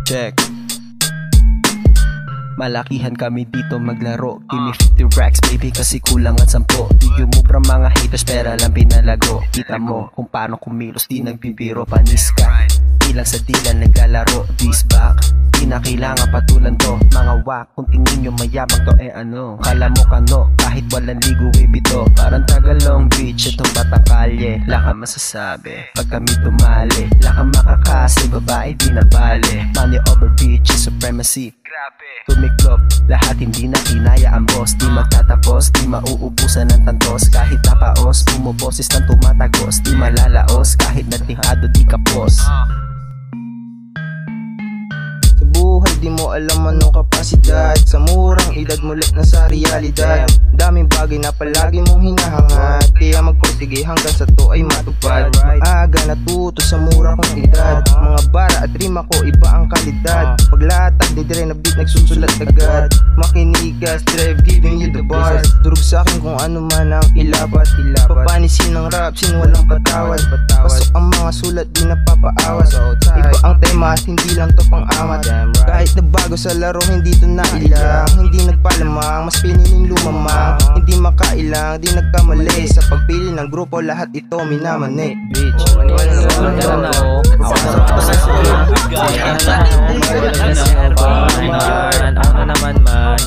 check. Malakihan kami dito maglaro. Give me 50 racks baby kasi kulang at 10. Di umubra mga haters pera lang pinalago. Kita mo kung paano kumilos di nagbibiro. Panis ka ilang sa dila naglalaro. This back di na kailangan patulan to. Mga wak kung tingin nyo mayabang to ano. Kala mo kano kahit walang ligo bito. Parang Tagalong Beach itong batang kalye. Laka masasabi pag kami tumali. Laka makakasi babae di na bale. Money over bitch supremacy. Tumiklop, lahat hindi na kinaya ang boss. Di magtatapos, di mauubusan ng tantos. Kahit tapaos, bumuboses ng tumatagos. Di malalaos, kahit natihado di kapos. Sa buhay di mo alam anong kapasidad. Sa murang edad mulat na sa realidad. Daming bagay na palagi mong hinahangad. Kaya magpursige hanggang sa to ay matupad. Maaga natuto sa mura kong edad. Mga bara at rima ko iba ang kalidad. Paglatag di dire na beat nagsusulat agad. Makinigas drive giving you the bars. Durog sa akin kung ano man ang ilapat. Papanisin ng rap sin walang patawad. Pasok ang mga sulat di napapaawas. Iba ang tema at hindi lang to pang amat. Kahit na bago sa laro hindi to nailang. Hindi nagpalamang mas piniling lumamang. Hindi makailang di nagkamali. Sa pagpili ng grupo lahat ito minamanik. Bitch ano naman man.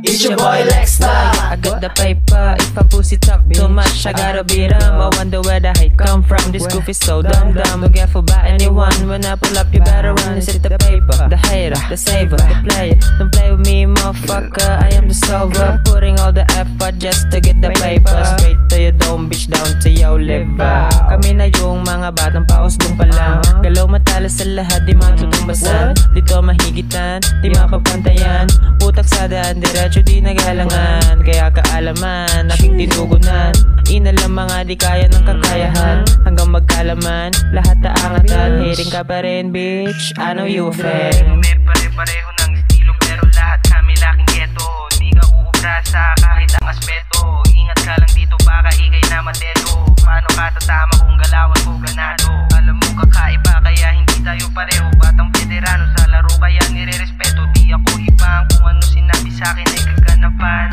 It's your boy Lex now. I got the paper. If I pussy talk too much, I gotta beat 'em. I wonder where the hate come from. This goof is so dumb. Don't get for by anyone. When I pull up, you better run. Is it the paper, the hater, the saver, the player? Don't play with me, motherfucker. I am the solver. Putting all the effort just to get the paper. Straight to your dome, bitch, down to your liver. Kami na yung mga batang pausbong pa lang. Galaw matala sa lahat, di matutumbasan. Dito mahigitan, di mapapantayan. Utak sa daan, diretso di nagalangan. Kaya kaalaman, aking tinugunan. Inalam mga di kaya ng kakayahan. Hanggang magkalaman, lahat taangatan. Hiring ka pa rin, bitch, I know you a fan. May pare-pareho ng estilo pero lahat kami laking ghetto. Di ka uubra sa kahit ang aspeto. Ingat ka lang dito baka ikay na matelo. Paano ka tatama kung galawan ko ganado? Alam mo kakaiba kaya hindi tayo pareho. Batang veterano sa laro kaya nire-respeto. Di ako ibang kung ano sinabi sa'kin ay kaganapan.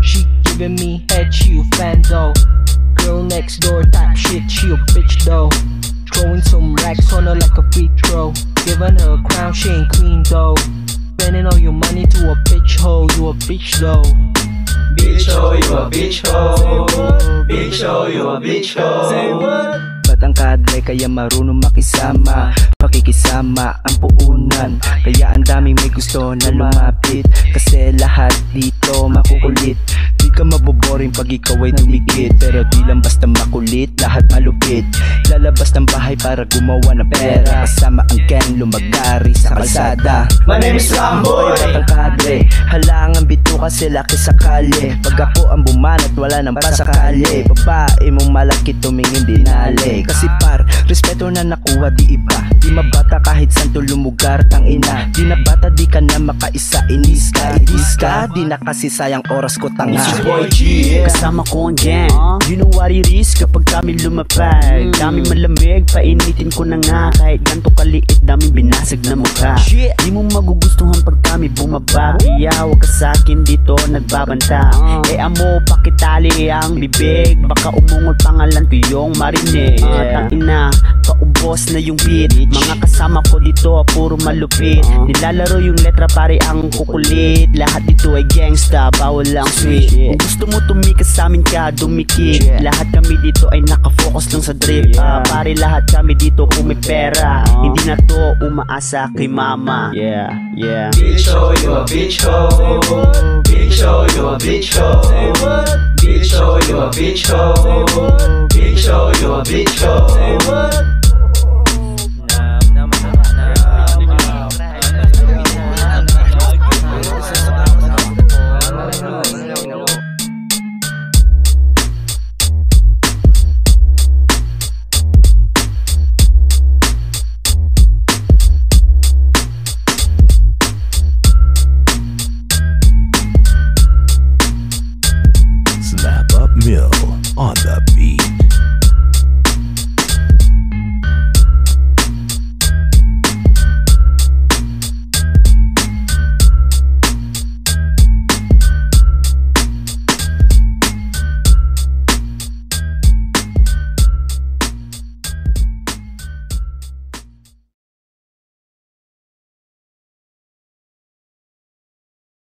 She giving me head, she a fan though. Girl next door type shit, she a bitch though. Throwing some racks on her like a free throw. Giving her a crown, she ain't queen though. Spending all your money to a bitch hoe, you a bitch though. Bitch ho, you a bitch ho. Bitch ho, you a bitch ho. Say what? Batang kadre kaya marunong makisama. Pakikisama ang puunan. Kaya ang daming may gusto na lumapit. Kasi lahat dito makukulit. Di ka maboboring pag ikaw ay dumikit. Pero di lang basta makulit, lahat malupit. Lalabas ng bahay para gumawa ng pera. Kasama ang gang lumagari sa kalsada. My name is Ramboy. Batang kadre, halangan bito kasi laki sa kalye. Pag ako ang bumanat wala nang pasakali. Babae mong malaki tumingin dinali. Kasi par, respeto na nakuha di iba. Di mabata kahit saan to lumugar tang ina. Di na bata di ka na makaisa. Inis ka, idis ka. Di na kasi sayang oras ko tanga. Boy G, kasama ko ang gang. You know what it is kapag kami lumapag. Daming malamig, painitin ko na nga. Kahit ganto kaliit, daming binasag na mukha. Di mo magugustuhan pag kami bumaba. Kaya huwag ka sa'kin dito nagbabanta. Eh amo, pakitali ang bibig. Baka umungol pangalan ko yung marinig. Tangina, paubos na yung beat. Mga kasama ko dito, puro malupit. Nilalaro yung letra pare ang kukulit. Lahat dito ay gangsta, bawal lang sweet. Kung gusto mo tumikas sa amin ka, dumikit. Lahat kami dito ay nakafocus lang sa drip. Pare lahat kami dito kung may pera. Hindi na to umaasa kay mama. Yeah, yeah. bitch ho, you a bitch ho. Bitch ho, you a bitch ho. Bitch ho, you a bitch ho. Bitch ho, you a bitch ho.